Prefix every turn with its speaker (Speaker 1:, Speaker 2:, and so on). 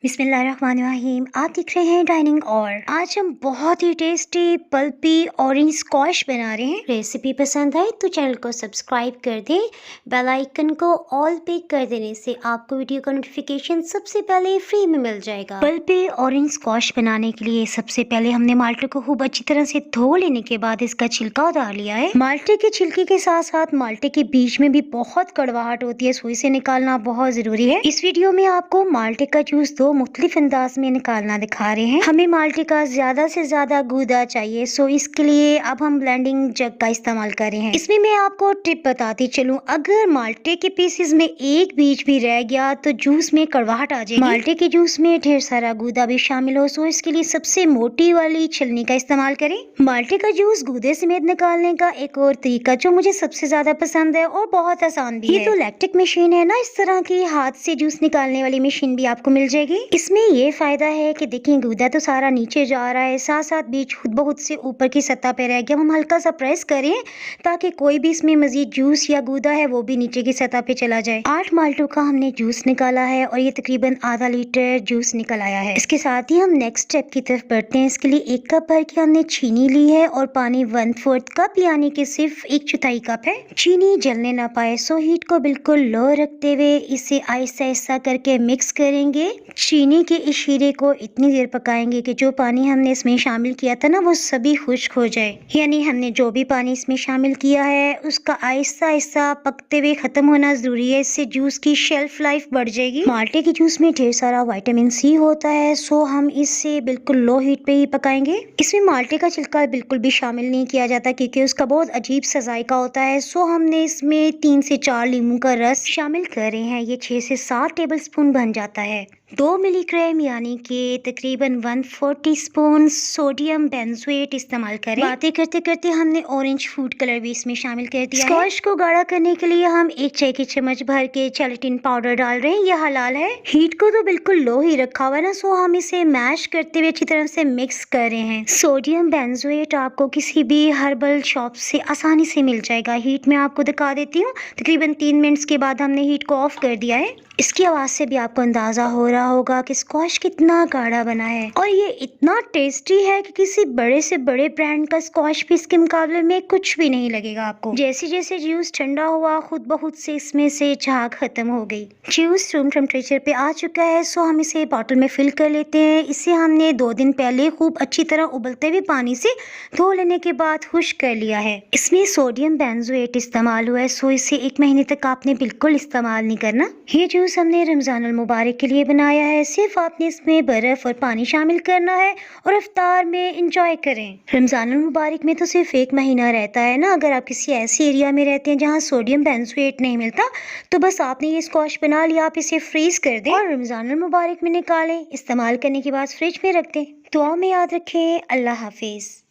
Speaker 1: बिस्मिल्लाहिर्रहमानिर्रहीम। आप देख रहे हैं डाइनिंग और आज हम बहुत ही टेस्टी पल्पी ऑरेंज स्क्वैश बना रहे हैं। रेसिपी पसंद आए तो चैनल को सब्सक्राइब कर दें। बेल आइकन को ऑल पे कर देने से आपको वीडियो का नोटिफिकेशन सबसे पहले फ्री में मिल जाएगा। पल्पी ऑरेंज स्क्वैश बनाने के लिए सबसे पहले हमने माल्टे को खूब अच्छी तरह से धो लेने के बाद इसका छिलका उतार लिया है। माल्टे के छिलके के साथ साथ माल्टे के बीच में भी बहुत कड़वाहट होती है, सुई से निकालना बहुत जरूरी है। इस वीडियो में आपको माल्टे का जूस दो मुख्तलिफ अंदाज में निकालना दिखा रहे हैं। हमें माल्टे का ज्यादा से ज्यादा गूदा चाहिए, सो इसके लिए अब हम ब्लेंडिंग जग का इस्तेमाल कर रहे हैं। इसमें मैं आपको टिप बताती चलूं, अगर माल्टे के पीसेस में एक बीज भी रह गया तो जूस में कड़वाहट आ जाएगी। माल्टे के जूस में ढेर सारा गूदा भी शामिल हो, सो इसके लिए सबसे मोटी वाली छलनी का इस्तेमाल करें। माल्टे का जूस गूदे समेत निकालने का एक और तरीका जो मुझे सबसे ज्यादा पसंद है और बहुत आसान भी है, ये तो इलेक्ट्रिक मशीन है ना, इस तरह की हाथ से जूस निकालने वाली मशीन भी आपको मिल जाएगी। इसमें ये फायदा है कि देखिए गूदा तो सारा नीचे जा रहा है, साथ साथ बीज खुद ब खुद से ऊपर की सतह पे रह गया। हम हल्का सा प्रेस करें ताकि कोई भी इसमें मजीद जूस या गूदा है वो भी नीचे की सतह पे चला जाए। 8 माल्टों का हमने जूस निकाला है और ये तकरीबन आधा लीटर जूस निकल आया है। इसके साथ ही हम नेक्स्ट स्टेप की तरफ बढ़ते हैं। इसके लिए 1 कप भर के हमने चीनी ली है और पानी 1/4 कप यानी कि सिर्फ 1/4 कप है। चीनी जलने ना पाए, सो हीट को बिल्कुल लो रखते हुए इसे आहिस्ता आहिस्ता करके मिक्स करेंगे। चीनी के इस शीरे को इतनी देर पकाएंगे कि जो पानी हमने इसमें शामिल किया था ना वो सभी खुश्क हो जाए, यानी हमने जो भी पानी इसमें शामिल किया है उसका आहिस्ता आहिस्ता पकते हुए खत्म होना जरूरी है। इससे जूस की शेल्फ लाइफ बढ़ जाएगी। माल्टे के जूस में ढेर सारा विटामिन सी होता है, सो हम इससे बिल्कुल लो हीट पे ही पकाएंगे। इसमें माल्टे का छिलका बिल्कुल भी शामिल नहीं किया जाता क्योंकि उसका बहुत अजीब सा जायका होता है। सो हमने इसमें 3 से 4 नींबू का रस शामिल कर रहे हैं। ये 6 से 7 टेबल स्पून बन जाता है। 2 मिलीग्राम यानी कि तकरीबन 1/4 टीस्पून सोडियम बेंजोएट इस्तेमाल करें। बातें करते करते हमने ऑरेंज फूड कलर भी इसमें शामिल कर दिया है। स्क्वैश को गाढ़ा करने के लिए हम 1 चाय की चम्मच भर के जेलेटिन पाउडर डाल रहे हैं। यह हलाल है। हीट को तो बिल्कुल लो ही रखा हुआ है ना, सो हम इसे मैश करते हुए अच्छी तरह से मिक्स कर रहे हैं। सोडियम बेंजोएट आपको किसी भी हर्बल शॉप से आसानी से मिल जाएगा। हीट में आपको दिखा देती हूँ, तकरीबन 3 मिनट्स के बाद हमने हीट को ऑफ कर दिया है। इसकी आवाज से भी आपको अंदाजा हो रहा होगा कि स्क्वैश कितना गाढ़ा बना है और ये इतना टेस्टी है कि किसी बड़े से बड़े ब्रांड का स्क्वैश भी इसके मुकाबले में कुछ भी नहीं लगेगा आपको। जैसे जैसे जूस ठंडा हुआ खुद ब खुद से इसमें से झाग खत्म हो गई। जूस रूम टेम्परेचर पे आ चुका है, सो हम इसे बॉटल में फिल कर लेते हैं। इसे हमने 2 दिन पहले खूब अच्छी तरह उबलते हुए पानी से धो लेने के बाद खुश्क कर लिया है। इसमें सोडियम बेंजोएट इस्तेमाल हुआ है, सो इसे 1 महीने तक आपने बिल्कुल इस्तेमाल नहीं करना। ये जूस हमने रमजान अल मुबारक के लिए बनाया है। सिर्फ आपने इसमें बर्फ और पानी शामिल करना है और इफ्तार में इंजॉय करें। रमजान अल मुबारक में तो सिर्फ 1 महीना रहता है ना। अगर आप किसी ऐसी एरिया में रहते हैं जहाँ सोडियम बेंजोएट नहीं मिलता तो बस आपने ये स्क्वैश बना लिया, आप इसे फ्रीज कर दें और रमजान अल मुबारक में निकालें। इस्तेमाल करने के बाद फ्रिज में रख दें। दुआ में याद रखें। अल्लाह हाफिज।